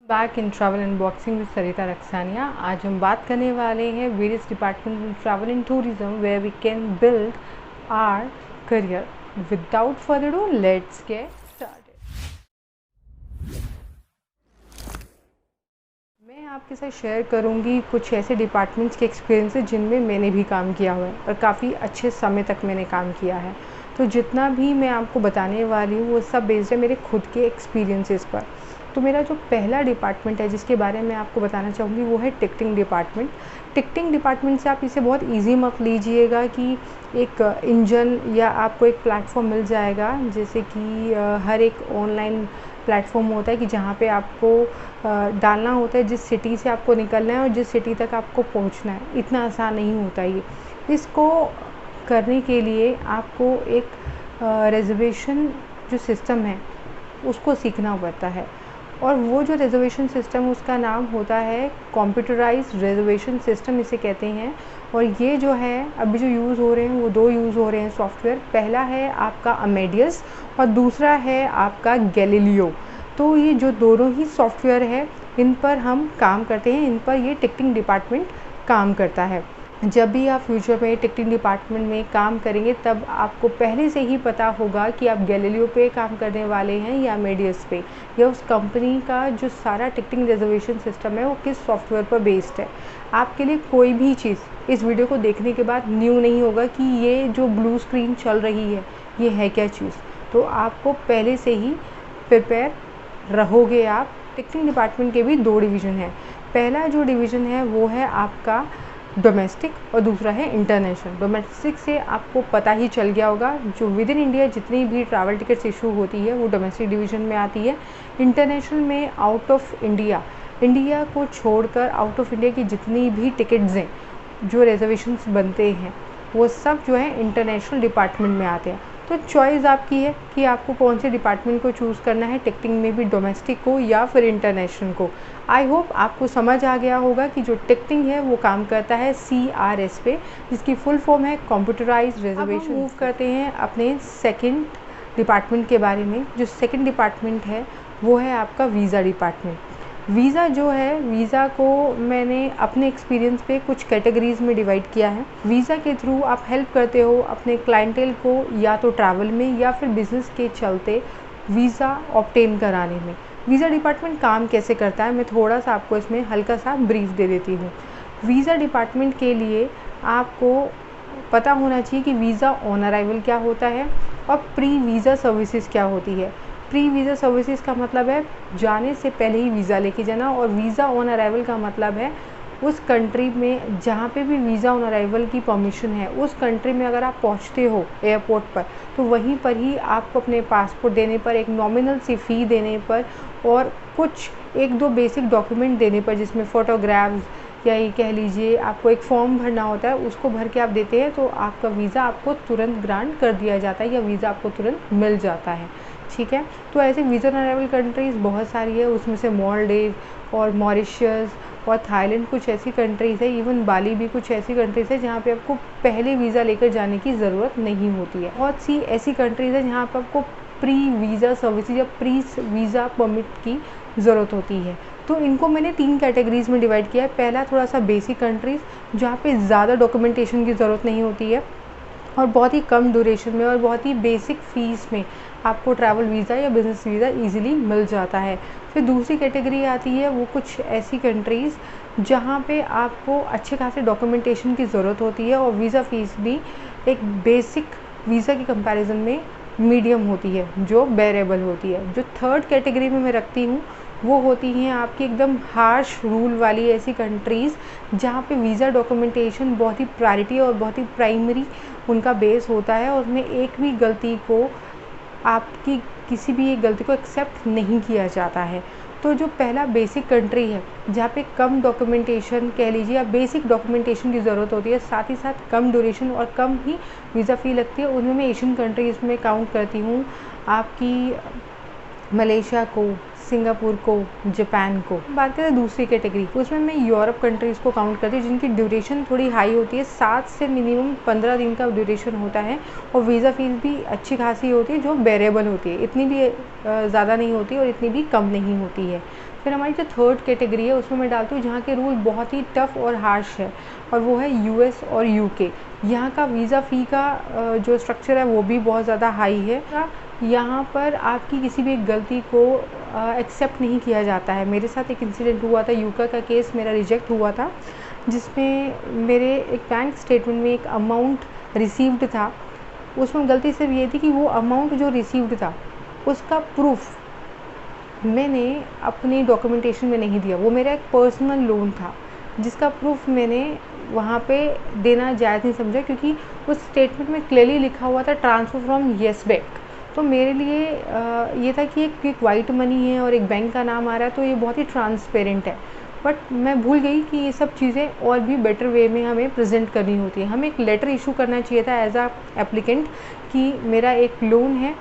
Back in travel unboxing with Sarita Raxania. आज हम बात करने वाले हैं various department in travel and tourism where we can build our career. Without further do let's get started. मैं आपके साथ शेयर करूंगी कुछ ऐसे डिपार्टमेंट्स के एक्सपीरियंसेस जिनमें मैंने भी काम किया हुआ है और काफ़ी अच्छे समय तक मैंने काम किया है। तो जितना भी मैं आपको बताने वाली हूँ वो सब बेस्ड है मेरे खुद के एक्सपीरियंसेस पर। तो मेरा जो पहला डिपार्टमेंट है जिसके बारे में आपको बताना चाहूँगी वो है टिकटिंग डिपार्टमेंट। टिकटिंग डिपार्टमेंट से आप इसे बहुत इजी मत लीजिएगा कि एक इंजन या आपको एक प्लेटफॉर्म मिल जाएगा, जैसे कि हर एक ऑनलाइन प्लेटफॉर्म होता है कि जहाँ पे आपको डालना होता है जिस सिटी से आपको निकलना है और जिस सिटी तक आपको पहुँचना है। इतना आसान नहीं होता ये। इसको करने के लिए आपको एक रिजर्वेशन जो सिस्टम है उसको सीखना पड़ता है, और वो जो रिजर्वेशन सिस्टम उसका नाम होता है कंप्यूटराइज्ड रिजर्वेशन सिस्टम इसे कहते हैं। और ये जो है अभी जो यूज़ हो रहे हैं वो दो यूज़ हो रहे हैं सॉफ्टवेयर। पहला है आपका अमेडियस और दूसरा है आपका गैलीलियो। तो ये जो दोनों ही सॉफ्टवेयर है इन पर हम काम करते हैं, इन पर ये टिकटिंग डिपार्टमेंट काम करता है। जब भी आप फ्यूचर में टिकटिंग डिपार्टमेंट में काम करेंगे तब आपको पहले से ही पता होगा कि आप गैलीलियो पे काम करने वाले हैं या अमेडियस पे, या उस कंपनी का जो सारा टिकटिंग रिजर्वेशन सिस्टम है वो किस सॉफ्टवेयर पर बेस्ड है। आपके लिए कोई भी चीज़ इस वीडियो को देखने के बाद न्यू नहीं होगा कि ये जो ब्लू स्क्रीन चल रही है ये है क्या चीज़। तो आपको पहले से ही प्रिपेयर रहोगे आप। टिकटिंग डिपार्टमेंट के भी दो डिवीज़न हैं। पहला जो डिवीज़न है वो है आपका डोमेस्टिक और दूसरा है इंटरनेशनल। डोमेस्टिक से आपको पता ही चल गया होगा, जो विद इन इंडिया जितनी भी ट्रैवल टिकट्स इशू होती है वो डोमेस्टिक डिवीज़न में आती है। इंटरनेशनल में आउट ऑफ इंडिया, इंडिया को छोड़कर आउट ऑफ इंडिया की जितनी भी टिकट्स हैं जो रिजर्वेशंस बनते हैं वो सब जो है इंटरनेशनल डिपार्टमेंट में आते हैं। तो चॉइस आपकी है कि आपको कौन से डिपार्टमेंट को चूज़ करना है, टिकटिंग में भी डोमेस्टिक को या फिर इंटरनेशनल को। आई होप आपको समझ आ गया होगा कि जो टिकटिंग है वो काम करता है CRS पे, जिसकी फुल फॉर्म है कंप्यूटराइज्ड रिजर्वेशन। मूव करते हैं अपने सेकंड डिपार्टमेंट के बारे में। जो सेकंड डिपार्टमेंट है वो है आपका वीज़ा डिपार्टमेंट। वीज़ा जो है, वीज़ा को मैंने अपने एक्सपीरियंस पे कुछ कैटेगरीज़ में डिवाइड किया है। वीज़ा के थ्रू आप हेल्प करते हो अपने क्लाइंटेल को या तो ट्रैवल में या फिर बिज़नेस के चलते वीज़ा ऑब्टेन कराने में। वीज़ा डिपार्टमेंट काम कैसे करता है मैं थोड़ा सा आपको इसमें हल्का सा ब्रीफ दे देती हूँ। वीज़ा डिपार्टमेंट के लिए आपको पता होना चाहिए कि वीज़ा ऑन अराइवल क्या होता है और प्री वीज़ा सर्विसेज क्या होती है। प्री वीज़ा सर्विसेज का मतलब है जाने से पहले ही वीज़ा लेके जाना, और वीज़ा ऑन अराइवल का मतलब है उस कंट्री में जहाँ पे भी वीज़ा ऑन अराइवल की परमिशन है उस कंट्री में अगर आप पहुँचते हो एयरपोर्ट पर तो वहीं पर ही आपको अपने पासपोर्ट देने पर, एक नॉमिनल सी फ़ी देने पर और कुछ एक दो बेसिक डॉक्यूमेंट देने पर, जिसमें फ़ोटोग्राफ्स या ये कह लीजिए आपको एक फॉर्म भरना होता है, उसको भर के आप देते हैं तो आपका वीज़ा आपको तुरंत ग्रांट कर दिया जाता है या वीज़ा आपको तुरंत मिल जाता है। ठीक है, तो ऐसे वीज़ा ऑन अराइवल कंट्रीज़ बहुत सारी है, उसमें से मालदीव और मॉरिशस और थाईलैंड कुछ ऐसी कंट्रीज़ है, इवन बाली भी कुछ ऐसी कंट्रीज़ है जहाँ पे आपको पहले वीज़ा लेकर जाने की ज़रूरत नहीं होती है। बहुत सी ऐसी कंट्रीज़ है जहाँ पर आपको प्री वीज़ा सर्विसेज या प्री वीज़ा परमिट की ज़रूरत होती है। तो इनको मैंने 3 कैटेगरीज़ में डिवाइड किया है। पहला थोड़ा सा बेसिक कंट्रीज़ जहाँ पे ज़्यादा डॉक्यूमेंटेशन की ज़रूरत नहीं होती है और बहुत ही कम ड्यूरेशन में और बहुत ही बेसिक फ़ीस में आपको ट्रैवल वीज़ा या बिज़नेस वीज़ा इजीली मिल जाता है। फिर दूसरी कैटेगरी आती है वो कुछ ऐसी कंट्रीज़ जहाँ पे आपको अच्छे खासे डॉक्यूमेंटेशन की ज़रूरत होती है और वीज़ा फ़ीस भी एक बेसिक वीज़ा की कंपैरिजन में मीडियम होती है, जो बेरेबल होती है। जो थर्ड कैटेगरी में मैं रखती हूँ वो होती हैं आपकी एकदम हार्श रूल वाली ऐसी कंट्रीज़ जहाँ पे वीज़ा डॉक्यूमेंटेशन बहुत ही प्रायोरिटी और बहुत ही प्राइमरी उनका बेस होता है और उसमें एक भी गलती को, आपकी किसी भी एक गलती को एक्सेप्ट नहीं किया जाता है। तो जो पहला बेसिक कंट्री है जहाँ पे कम डॉक्यूमेंटेशन कह लीजिए या बेसिक डॉक्यूमेंटेशन की ज़रूरत होती है, साथ ही साथ कम ड्यूरेशन और कम ही वीज़ा फ़ी लगती है, उनमें मैं एशियन कंट्रीज़ में काउंट करती हूँ आपकी मलेशिया को, सिंगापुर को, जापान को। बात करें दूसरी कैटेगरी, उसमें मैं यूरोप कंट्रीज़ को काउंट करती हूँ जिनकी ड्यूरेशन थोड़ी हाई होती है, 7 से मिनिमम 15 दिन का ड्यूरेशन होता है और वीज़ा फीस भी अच्छी खासी होती है जो बेरेबल होती है, इतनी भी ज़्यादा नहीं होती और इतनी भी कम नहीं होती है। फिर हमारी जो थर्ड कैटेगरी है उसमें मैं डालती हूँ जहाँ के रूल बहुत ही टफ़ और हार्श है, और वो है यूएस और यूके। यहाँ का वीज़ा फ़ी का जो स्ट्रक्चर है वो भी बहुत ज़्यादा हाई है। यहाँ पर आपकी किसी भी एक गलती को एक्सेप्ट नहीं किया जाता है। मेरे साथ एक इंसिडेंट हुआ था, यूके का केस मेरा रिजेक्ट हुआ था, जिसमें मेरे एक बैंक स्टेटमेंट में एक अमाउंट रिसीव्ड था, उसमें गलती सिर्फ ये थी कि वो अमाउंट जो रिसीव्ड था उसका प्रूफ मैंने अपनी डॉक्यूमेंटेशन में नहीं दिया। वो मेरा एक पर्सनल लोन था जिसका प्रूफ मैंने वहाँ पे देना जायज़ नहीं समझा, क्योंकि उस स्टेटमेंट में क्लियरली लिखा हुआ था ट्रांसफ़र फ्रॉम येस बैंक। तो मेरे लिए ये था कि एक वाइट मनी है और एक बैंक का नाम आ रहा है तो ये बहुत ही ट्रांसपेरेंट है, बट मैं भूल गई कि ये सब चीज़ें और भी बेटर वे में हमें प्रेजेंट करनी होती है। हमें एक लेटर इशू करना चाहिए था एज अ एप्लीकेंट कि मेरा एक लोन है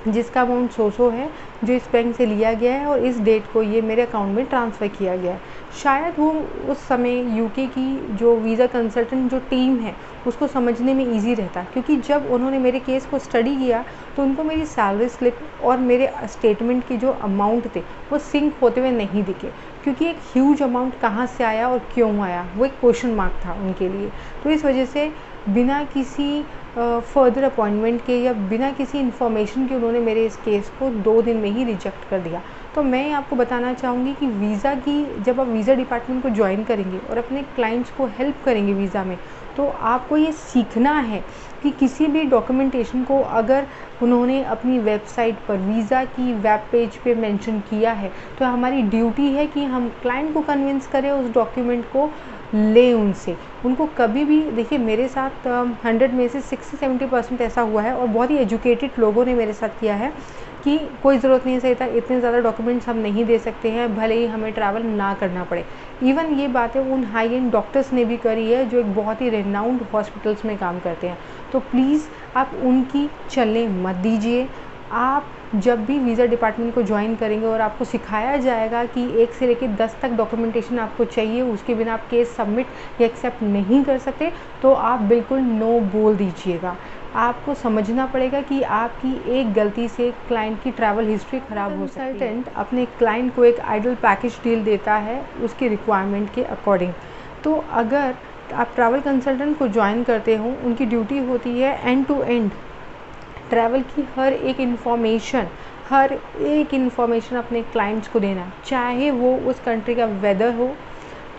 जिसका अमाउंट सो है, जो इस बैंक से लिया गया है और इस डेट को ये मेरे अकाउंट में ट्रांसफ़र किया गया है। शायद वो उस समय यूके की जो वीज़ा कंसल्टेंट जो टीम है उसको समझने में इजी रहता, क्योंकि जब उन्होंने मेरे केस को स्टडी किया तो उनको मेरी सैलरी स्लिप और मेरे स्टेटमेंट के जो अमाउंट थे वो सिंक होते हुए नहीं दिखे, क्योंकि एक ह्यूज अमाउंट कहाँ से आया और क्यों आया वो एक क्वेश्चन मार्क था उनके लिए। तो इस वजह से बिना किसी फर्दर अपॉइंटमेंट के या बिना किसी इन्फॉर्मेशन के उन्होंने मेरे इस केस को 2 दिन में ही रिजेक्ट कर दिया। तो मैं आपको बताना चाहूँगी कि वीज़ा की जब आप वीज़ा डिपार्टमेंट को ज्वाइन करेंगे और अपने क्लाइंट्स को हेल्प करेंगे वीज़ा में, तो आपको ये सीखना है कि किसी भी डॉक्यूमेंटेशन को अगर उन्होंने अपनी वेबसाइट पर वीज़ा की वेब पेज पे मेंशन किया है तो हमारी ड्यूटी है कि हम क्लाइंट को कन्विंस करें उस डॉक्यूमेंट को ले उनसे। उनको कभी भी, देखिए मेरे साथ 100 में से 60-70% ऐसा हुआ है और बहुत ही एजुकेटेड लोगों ने मेरे साथ किया है कि कोई ज़रूरत नहीं सही था, इतने ज़्यादा डॉक्यूमेंट्स हम नहीं दे सकते हैं, भले ही हमें ट्रैवल ना करना पड़े। इवन ये बातें उन हाई एंड डॉक्टर्स ने भी करी है जो एक बहुत ही रेनाउंड हॉस्पिटल्स में काम करते हैं। तो प्लीज़ आप उनकी चलने मत दीजिए। आप जब भी वीज़ा डिपार्टमेंट को ज्वाइन करेंगे और आपको सिखाया जाएगा कि 1 से लेकर 10 तक डॉक्यूमेंटेशन आपको चाहिए, उसके बिना आप केस सबमिट या एक्सेप्ट नहीं कर सकते, तो आप बिल्कुल नो बोल दीजिएगा। आपको समझना पड़ेगा कि आपकी एक गलती से क्लाइंट की ट्रैवल हिस्ट्री ख़राब हो सकती है। कंसल्टेंट अपने क्लाइंट को एक आइडल पैकेज डील देता है उसकी रिक्वायरमेंट के अकॉर्डिंग। तो अगर आप ट्रैवल कंसल्टेंट को ज्वाइन करते हो, उनकी ड्यूटी होती है एंड टू एंड ट्रैवल की हर एक इन्फॉर्मेशन अपने क्लाइंट्स को देना, चाहे वो उस कंट्री का वेदर हो,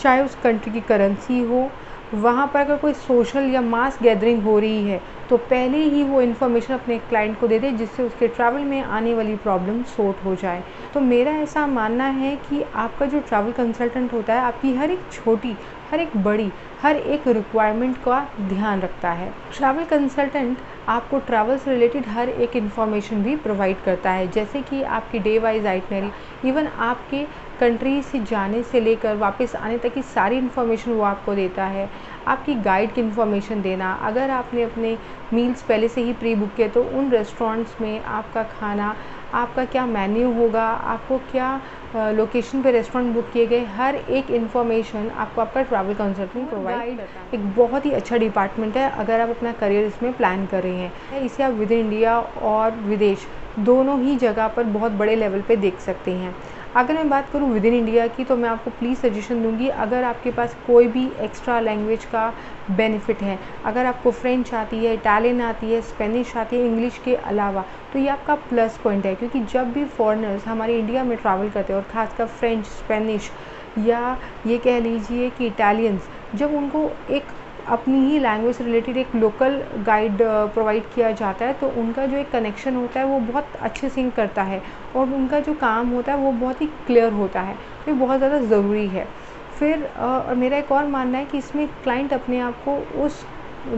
चाहे उस कंट्री की करेंसी हो, वहाँ पर अगर कोई सोशल या मास गैदरिंग हो रही है तो पहले ही वो इन्फॉर्मेशन अपने क्लाइंट को दे दे, जिससे उसके ट्रैवल में आने वाली प्रॉब्लम सॉर्ट हो जाए। तो मेरा ऐसा मानना है कि आपका जो ट्रैवल कंसल्टेंट होता है आपकी हर एक छोटी, हर एक बड़ी, हर एक रिक्वायरमेंट का ध्यान रखता है। ट्रैवल कंसल्टेंट आपको ट्रैवल से रिलेटेड हर एक इन्फॉर्मेशन भी प्रोवाइड करता है, जैसे कि आपकी डे वाइज आइटनरी, इवन आपके कंट्री से जाने से लेकर वापस आने तक की सारी इन्फॉर्मेशन वो आपको देता है। आपकी गाइड की इन्फॉर्मेशन देना, अगर आपने अपने मील्स पहले से ही प्री बुक किए तो उन रेस्टोरेंट्स में आपका खाना, आपका क्या मेन्यू होगा, आपको क्या लोकेशन पे रेस्टोरेंट बुक किए गए, हर एक इन्फॉर्मेशन आपको आपका ट्रैवल कंसल्टेंट प्रोवाइड करता है। एक बहुत ही अच्छा डिपार्टमेंट है अगर आप अपना करियर इसमें प्लान कर रहे हैं। इसे आप विद इन इंडिया और विदेश दोनों ही जगह पर बहुत बड़े लेवल पे देख सकते हैं। अगर मैं बात करूँ विद इन इंडिया की, तो मैं आपको प्लीज़ सजेशन दूंगी, अगर आपके पास कोई भी एक्स्ट्रा लैंग्वेज का बेनिफिट है, अगर आपको फ्रेंच आती है, इटालियन आती है, स्पेनिश आती है इंग्लिश के अलावा, तो ये आपका प्लस पॉइंट है। क्योंकि जब भी फॉरेनर्स हमारे इंडिया में ट्रैवल करते हैं और ख़ासकर फ्रेंच, स्पेनिश या ये कह लीजिए कि इटालियंस, जब उनको एक अपनी ही लैंग्वेज से रिलेटेड एक लोकल गाइड प्रोवाइड किया जाता है तो उनका जो एक कनेक्शन होता है वो बहुत अच्छे सिंक करता है और उनका जो काम होता है वो बहुत ही क्लियर होता है। तो ये बहुत ज़्यादा ज़रूरी है। फिर मेरा एक और मानना है कि इसमें क्लाइंट अपने आप को उस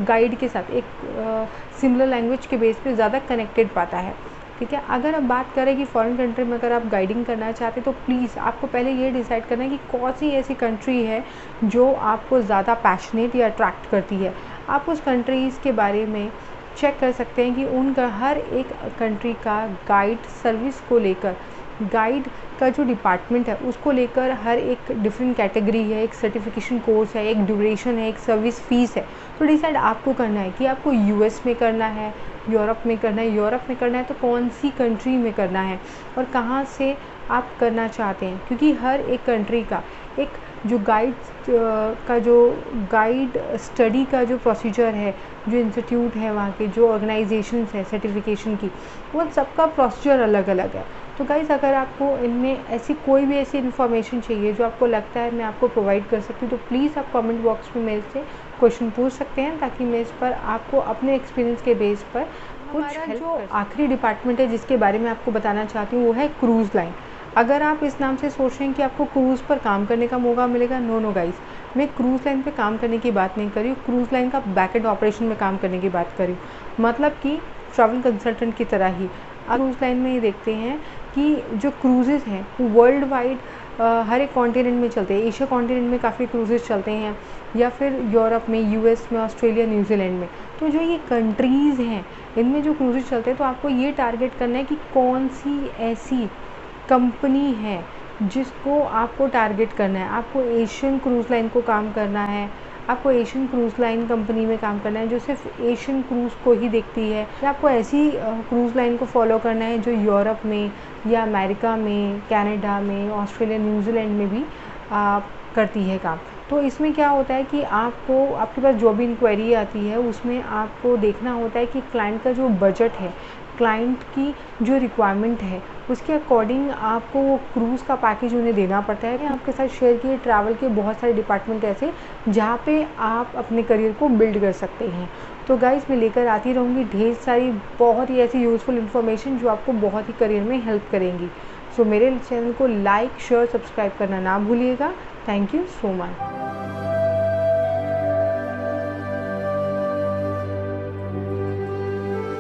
गाइड के साथ एक सिमिलर लैंग्वेज के बेस पे ज़्यादा कनेक्टेड पाता है। ठीक है, अगर अब बात करें कि फॉरेन कंट्री में अगर आप गाइडिंग करना चाहते हैं तो प्लीज़ आपको पहले ये डिसाइड करना है कि कौन सी ऐसी कंट्री है जो आपको ज़्यादा पैशनेट या अट्रैक्ट करती है। आप उस कंट्रीज़ के बारे में चेक कर सकते हैं कि उनका हर एक कंट्री का गाइड सर्विस को लेकर गाइड का जो डिपार्टमेंट है उसको लेकर हर एक डिफरेंट कैटेगरी है, एक सर्टिफिकेशन कोर्स है, एक ड्यूरेशन है, एक सर्विस फीस है। तो डिसाइड आपको करना है कि आपको यूएस में करना है, यूरोप में करना है। यूरोप में करना है तो कौन सी कंट्री में करना है और कहाँ से आप करना चाहते हैं, क्योंकि हर एक कंट्री का एक जो गाइड स्टडी का जो प्रोसीजर है, जो इंस्टीट्यूट है वहाँ के, जो ऑर्गेनाइजेशंस है सर्टिफिकेशन की, वो सबका प्रोसीजर अलग अलग है। तो गाइस अगर आपको इनमें ऐसी कोई भी ऐसी इन्फॉर्मेशन चाहिए जो आपको लगता है मैं आपको प्रोवाइड कर सकती हूँ, तो प्लीज़ आप कमेंट बॉक्स में मेरे से क्वेश्चन पूछ सकते हैं, ताकि मैं इस पर आपको अपने एक्सपीरियंस के बेस पर कुछ जो आखिरी डिपार्टमेंट है जिसके बारे में आपको बताना चाहती हूँ वो है क्रूज़ लाइन। अगर आप इस नाम से सोच रहे हैं कि आपको क्रूज़ पर काम करने का मौका मिलेगा, नो गाइस, मैं क्रूज़ लाइन पे काम करने की बात नहीं कर रही हूँ, क्रूज़ लाइन का बैकएंड ऑपरेशन में काम करने की बात कर रही हूँ। मतलब कि ट्रैवल कंसल्टेंट की तरह ही क्रूज़ लाइन में ये देखते हैं कि जो क्रूजेज़ हैं वो वर्ल्ड वाइड हर एक कॉन्टिनेंट में चलते हैं। एशिया कॉन्टिनेंट में काफ़ी क्रूजेज़ चलते हैं, या फिर यूरोप में, यूएस में, ऑस्ट्रेलिया, न्यूजीलैंड में। तो जो ये कंट्रीज़ हैं इनमें जो क्रूजेज़ चलते हैं, तो आपको ये टारगेट करना है कि कौन सी ऐसी कंपनी है जिसको आपको टारगेट करना है। आपको एशियन क्रूज़ लाइन को काम करना है, आपको एशियन क्रूज़ लाइन कंपनी में काम करना है जो सिर्फ एशियन क्रूज़ को ही देखती है, या आपको ऐसी क्रूज़ लाइन को फॉलो करना है जो यूरोप में या अमेरिका में, कनाडा में, ऑस्ट्रेलिया, न्यूजीलैंड में भी करती है काम। तो इसमें क्या होता है कि आपके पास जो भी इंक्वायरी आती है उसमें आपको देखना होता है कि क्लाइंट का जो बजट है, क्लाइंट की जो रिक्वायरमेंट है, उसके अकॉर्डिंग आपको वो क्रूज़ का पैकेज उन्हें देना पड़ता है। आपके साथ शेयर किए ट्रैवल के बहुत सारे डिपार्टमेंट ऐसे जहाँ पे आप अपने करियर को बिल्ड कर सकते हैं। तो गाइस मैं लेकर आती रहूँगी ढेर सारी बहुत ही ऐसी यूज़फुल इन्फॉर्मेशन जो आपको बहुत ही करियर में हेल्प करेंगी। सो मेरे चैनल को लाइक, शेयर, सब्सक्राइब करना ना भूलिएगा। Thank you so much.